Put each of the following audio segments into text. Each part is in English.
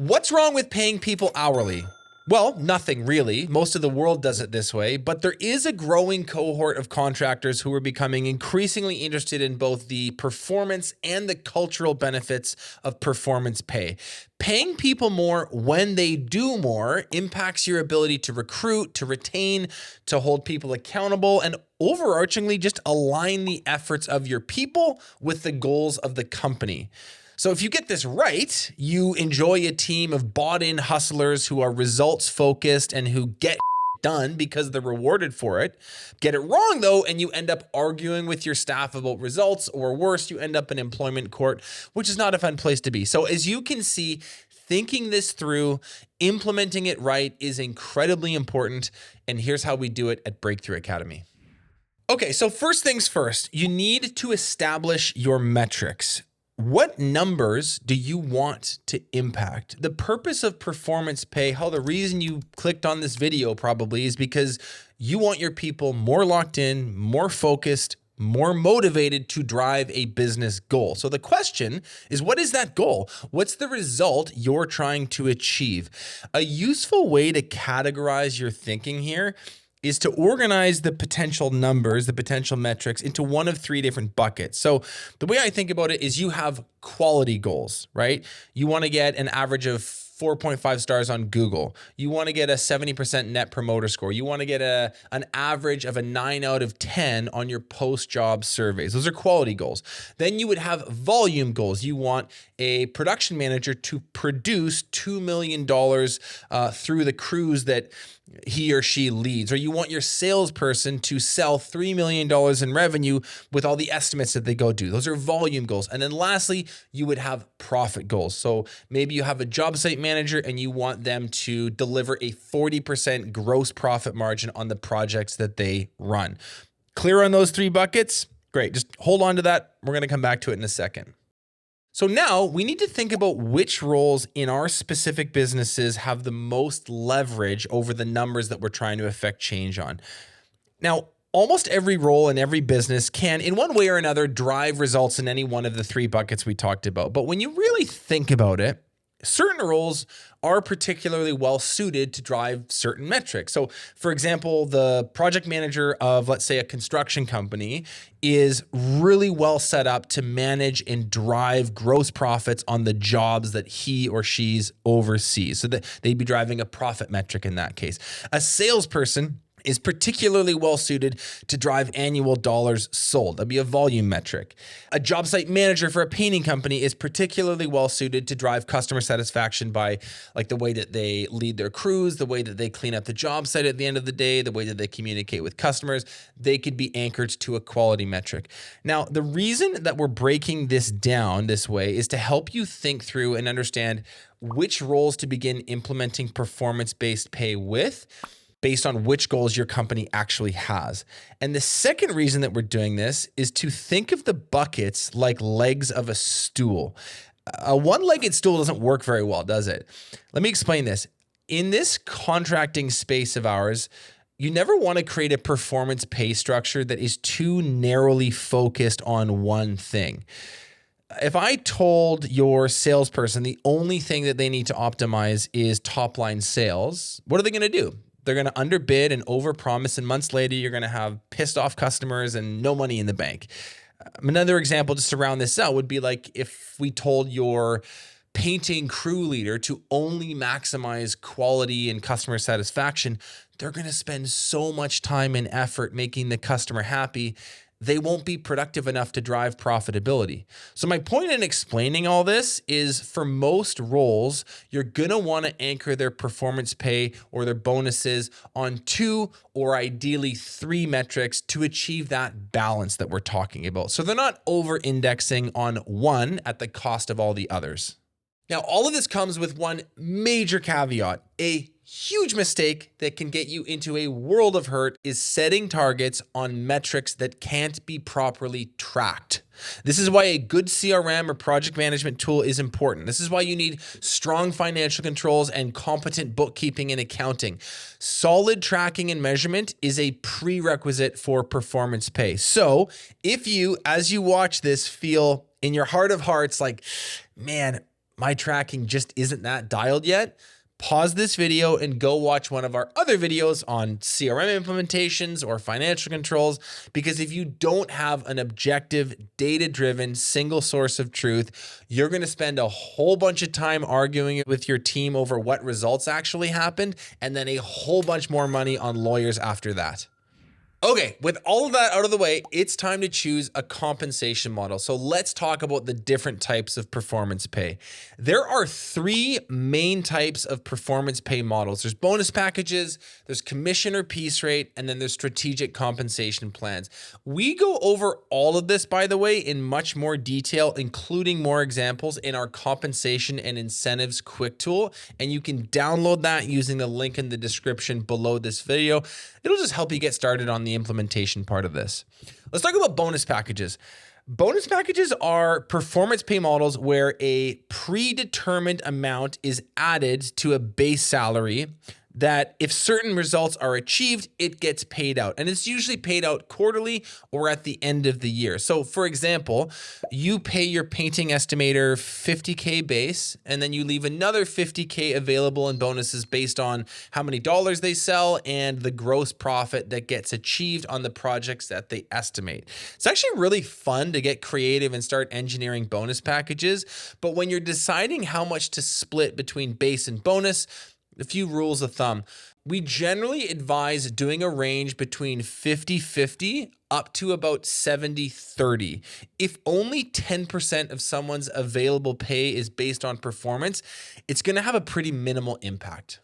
What's wrong with paying people hourly? Well, nothing really. Most of the world does it this way, but there is a growing cohort of contractors who are becoming increasingly interested in both the performance and the cultural benefits of performance pay. Paying people more when they do more impacts your ability to recruit, to retain, to hold people accountable, and overarchingly just align the efforts of your people with the goals of the company. So if you get this right, you enjoy a team of bought-in hustlers who are results-focused and who get done because they're rewarded for it. Get it wrong, though, and you end up arguing with your staff about results, or worse, you end up in employment court, which is not a fun place to be. So as you can see, thinking this through, implementing it right is incredibly important, and here's how we do it at Breakthrough Academy. Okay, so first things first, you need to establish your metrics. What numbers do you want to impact? The purpose of performance pay, the reason you clicked on this video probably is because you want your people more locked in, more focused, more motivated to drive a business goal. So the question is, what is that goal? What's the result you're trying to achieve? A useful way to categorize your thinking here is to organize the potential numbers, the potential metrics into one of three different buckets. So the way I think about it is you have quality goals, right? You want to get an average of 4.5 stars on Google. You want to get a 70% net promoter score. You want to get an average of a 9 out of 10 on your post-job surveys. Those are quality goals. Then you would have volume goals. You want a production manager to produce $2 million through the crews that he or she leads, or you want your salesperson to sell $3 million in revenue with all the estimates that they go do. Those are volume goals. And then lastly, you would have profit goals. So maybe you have a job site manager and you want them to deliver a 40% gross profit margin on the projects that they run. Clear on those three buckets? Great. Just hold on to that. We're going to come back to it in a second. So now we need to think about which roles in our specific businesses have the most leverage over the numbers that we're trying to affect change on. Now, almost every role in every business can, in one way or another, drive results in any one of the three buckets we talked about. But when you really think about it, certain roles are particularly well suited to drive certain metrics. So for example, the project manager of, let's say, a construction company is really well set up to manage and drive gross profits on the jobs that he or she's oversees. So that they'd be driving a profit metric in that case. A salesperson is particularly well suited to drive annual dollars sold. That'd be a volume metric. A job site manager for a painting company is particularly well suited to drive customer satisfaction by like the way that they lead their crews, the way that they clean up the job site at the end of the day, the way that they communicate with customers. They could be anchored to a quality metric. Now, the reason that we're breaking this down this way is to help you think through and understand which roles to begin implementing performance-based pay with, based on which goals your company actually has. And the second reason that we're doing this is to think of the buckets like legs of a stool. A one-legged stool doesn't work very well, does it? Let me explain this. In this contracting space of ours, you never want to create a performance pay structure that is too narrowly focused on one thing. If I told your salesperson the only thing that they need to optimize is top-line sales, what are they going to do? They're going to underbid and overpromise, and months later, you're going to have pissed off customers and no money in the bank. Another example just to round this out would be like if we told your painting crew leader to only maximize quality and customer satisfaction, they're going to spend so much time and effort making the customer happy, they won't be productive enough to drive profitability. So my point in explaining all this is for most roles, you're gonna wanna anchor their performance pay or their bonuses on 2 or ideally 3 metrics to achieve that balance that we're talking about. So they're not over-indexing on one at the cost of all the others. Now, all of this comes with one major caveat. A huge mistake that can get you into a world of hurt is setting targets on metrics that can't be properly tracked. This is why a good CRM or project management tool is important. This is why you need strong financial controls and competent bookkeeping and accounting. Solid tracking and measurement is a prerequisite for performance pay. So if you, as you watch this, feel in your heart of hearts like, man, my tracking just isn't that dialed yet, pause this video and go watch one of our other videos on CRM implementations or financial controls, because if you don't have an objective, data-driven, single source of truth, you're going to spend a whole bunch of time arguing with your team over what results actually happened, and then a whole bunch more money on lawyers after that. Okay, with all of that out of the way, it's time to choose a compensation model. So let's talk about the different types of performance pay. There are three main types of performance pay models. There's bonus packages, there's commission or piece rate, and then there's strategic compensation plans. We go over all of this, by the way, in much more detail, including more examples in our compensation and incentives quick tool. And you can download that using the link in the description below this video. It'll just help you get started on the implementation part of this. Let's talk about bonus packages. Bonus packages are performance pay models where a predetermined amount is added to a base salary that if certain results are achieved, it gets paid out. And it's usually paid out quarterly or at the end of the year. So for example, you pay your painting estimator $50K base, and then you leave another $50K available in bonuses based on how many dollars they sell and the gross profit that gets achieved on the projects that they estimate. It's actually really fun to get creative and start engineering bonus packages. But when you're deciding how much to split between base and bonus, a few rules of thumb. We generally advise doing a range between 50-50 up to about 70-30. If only 10% of someone's available pay is based on performance, it's going to have a pretty minimal impact.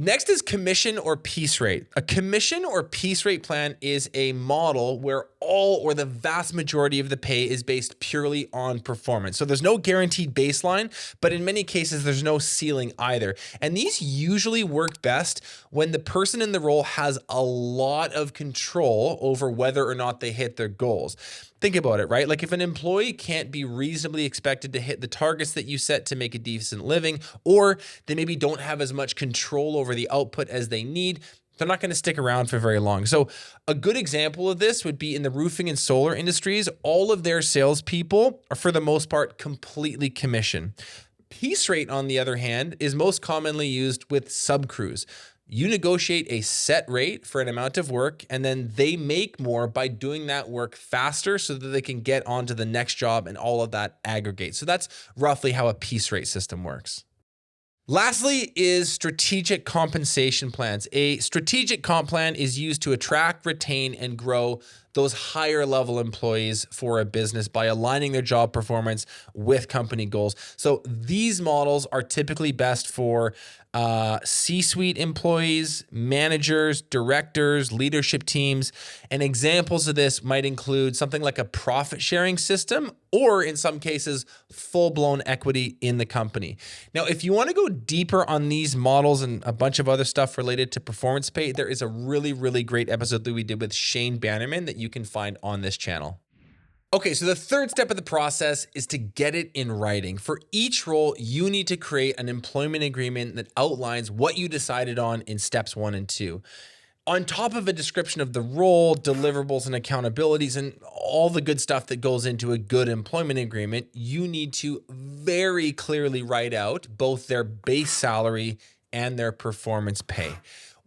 Next is commission or piece rate. A commission or piece rate plan is a model where all or the vast majority of the pay is based purely on performance. So there's no guaranteed baseline, but in many cases, there's no ceiling either. And these usually work best when the person in the role has a lot of control over whether or not they hit their goals. Think about it, right? Like if an employee can't be reasonably expected to hit the targets that you set to make a decent living, or they maybe don't have as much control over the output as they need, they're not going to stick around for very long. So a good example of this would be in the roofing and solar industries. All of their salespeople are, for the most part, completely commission. Piece rate, on the other hand, is most commonly used with subcrews. You negotiate a set rate for an amount of work, and then they make more by doing that work faster so that they can get on to the next job, and all of that aggregates. So that's roughly how a piece rate system works. Lastly is strategic compensation plans. A strategic comp plan is used to attract, retain, and grow those higher level employees for a business by aligning their job performance with company goals. So these models are typically best for C-suite employees, managers, directors, leadership teams. And examples of this might include something like a profit sharing system, or in some cases, full-blown equity in the company. Now, if you want to go deeper on these models and a bunch of other stuff related to performance pay, there is a really, really great episode that we did with Shane Bannerman that you can find on this channel. Okay, so the third step of the process is to get it in writing. For each role, you need to create an employment agreement that outlines what you decided on in steps 1 and 2. On top of a description of the role, deliverables and accountabilities, and all the good stuff that goes into a good employment agreement, you need to very clearly write out both their base salary and their performance pay.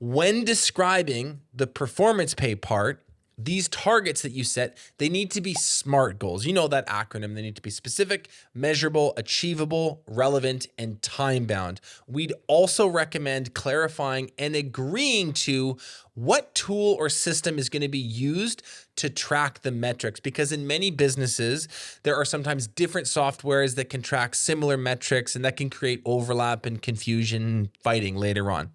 When describing the performance pay part, these targets that you set, they need to be SMART goals. You know that acronym. They need to be specific, measurable, achievable, relevant, and time-bound. We'd also recommend clarifying and agreeing to what tool or system is going to be used to track the metrics, because in many businesses, there are sometimes different softwares that can track similar metrics, and that can create overlap and confusion and fighting later on.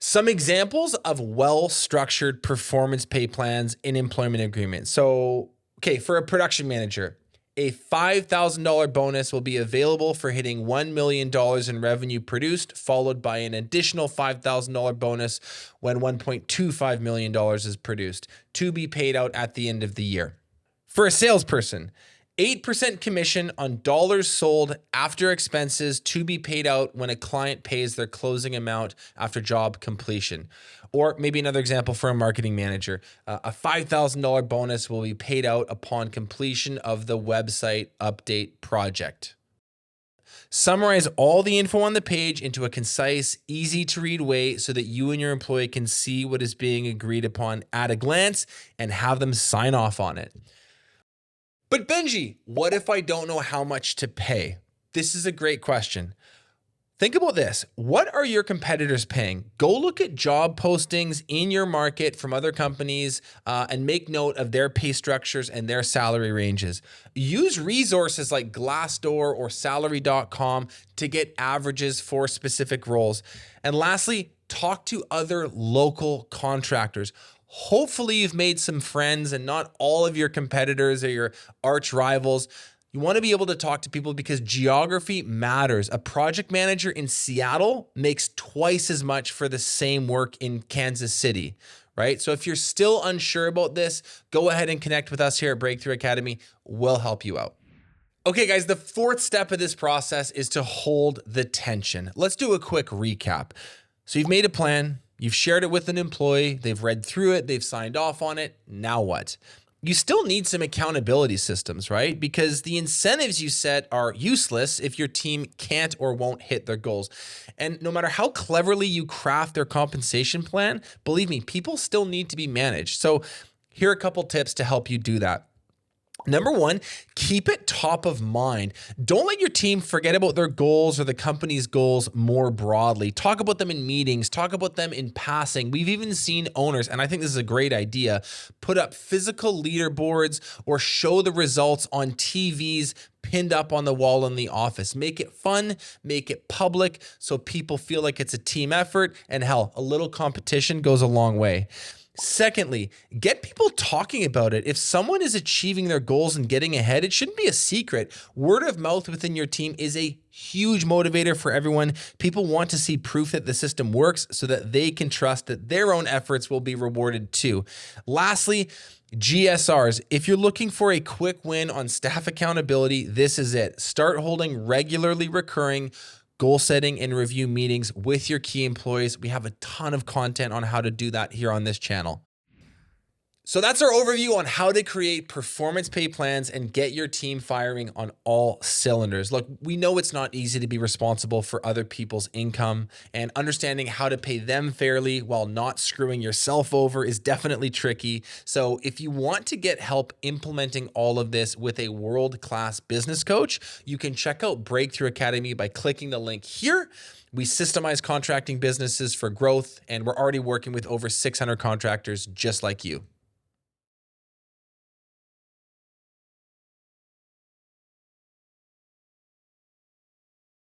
Some examples of well-structured performance pay plans in employment agreements. So, okay, for a production manager, a $5,000 bonus will be available for hitting $1 million in revenue produced, followed by an additional $5,000 bonus when $1.25 million is produced, to be paid out at the end of the year. For a salesperson, 8% commission on dollars sold after expenses, to be paid out when a client pays their closing amount after job completion. Or maybe another example for a marketing manager, a $5,000 bonus will be paid out upon completion of the website update project. Summarize all the info on the page into a concise, easy to read way so that you and your employee can see what is being agreed upon at a glance and have them sign off on it. But Benji, what if I don't know how much to pay? This is a great question. Think about this. What are your competitors paying? Go look at job postings in your market from other companies and make note of their pay structures and their salary ranges. Use resources like Glassdoor or salary.com to get averages for specific roles. And lastly, talk to other local contractors. Hopefully you've made some friends and not all of your competitors are your arch rivals. You want to be able to talk to people because geography matters. A project manager in Seattle makes twice as much for the same work in Kansas City, right? So if you're still unsure about this, go ahead and connect with us here at Breakthrough Academy. We'll help you out. Okay, guys, the fourth step of this process is to hold the tension. Let's do a quick recap. So you've made a plan, you've shared it with an employee, they've read through it, they've signed off on it. Now what? You still need some accountability systems, right? Because the incentives you set are useless if your team can't or won't hit their goals. And no matter how cleverly you craft their compensation plan, believe me, people still need to be managed. So here are a couple tips to help you do that. Number one, keep it top of mind. Don't let your team forget about their goals or the company's goals more broadly. Talk about them in meetings, talk about them in passing. We've even seen owners, and I think this is a great idea, put up physical leaderboards or show the results on TVs pinned up on the wall in the office. Make it fun, make it public so people feel like it's a team effort, and hell, a little competition goes a long way. Secondly, get people talking about it. If someone is achieving their goals and getting ahead, it shouldn't be a secret. Word of mouth within your team is a huge motivator for everyone. People want to see proof that the system works so that they can trust that their own efforts will be rewarded too. Lastly, GSRs. If you're looking for a quick win on staff accountability, this is it. Start holding regularly recurring goal setting and review meetings with your key employees. We have a ton of content on how to do that here on this channel. So that's our overview on how to create performance pay plans and get your team firing on all cylinders. Look, we know it's not easy to be responsible for other people's income, and understanding how to pay them fairly while not screwing yourself over is definitely tricky. So if you want to get help implementing all of this with a world-class business coach, you can check out Breakthrough Academy by clicking the link here. We systemize contracting businesses for growth, and we're already working with over 600 contractors just like you.